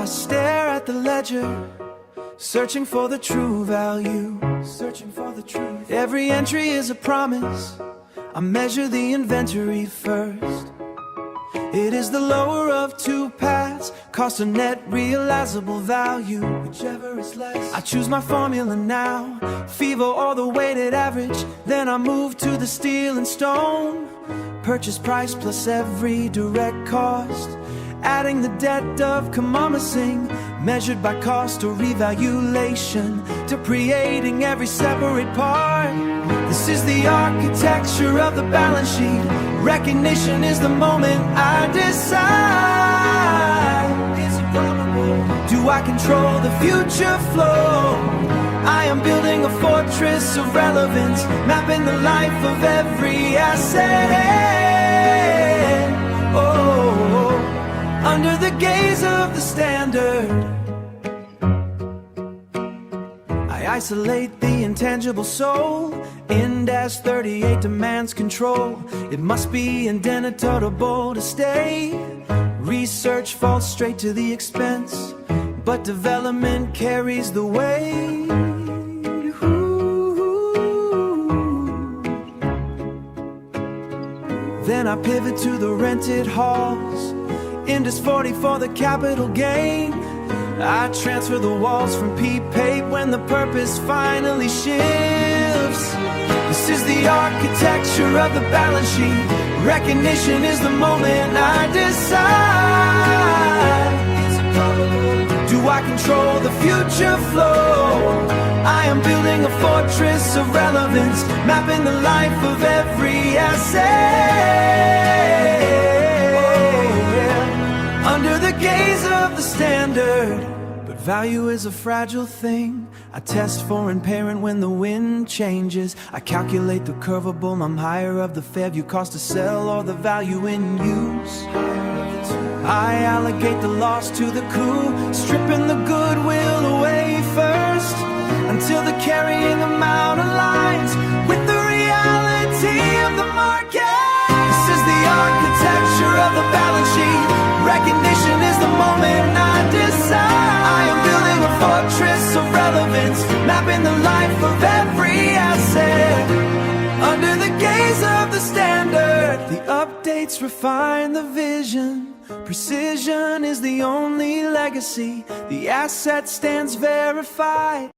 I stare at the ledger, searching for the true value, searching for the truth. Every entry is a promise. I measure the inventory first. It is the lower of two paths, cost a net realizable value, whichever is less. I choose my formula now, FIFO or the weighted average. Then I move to the steel and stone, purchase price plus every direct cost, adding the debt of commencing, measured by cost or revaluation, depreciating every separate part. This is the architecture of the balance sheet. Recognition is the moment I decide. Is it probable? Do I control the future flow? I am building a fortress of relevance, mapping the life of every asset. Oh, under the gaze of the standard. I isolate the intangible soul. Ind AS 38 demands control. It must be identifiable to stay. Research falls straight to the expense, but development carries the weight. Then I pivot to the rented halls. Ind AS 40 for the capital gain. I transfer the walls from prepaid when the purpose finally shifts. This is the architecture of the balance sheet. Recognition is the moment I decide. Is it probable? Do I control the future flow? I am building a fortress of relevance, mapping the life of every asset. Oh, yeah. Under the gaze of the standard. But value is a fragile thing. I test for impairment when the wind changes. I calculate the recoverable. I'm higher of the fair view cost to sell or the value in use. I allocate the loss to the coup, stripping the goodwill away first, until the carrying amount aligns with the reality of the market. This is the architecture of the balance sheet. Recognition is the moment I decide. I am building a fortress of relevance, mapping the life of every asset. Under the gaze of the standard, the updates refine the vision. Precision is the only legacy. The asset stands verified.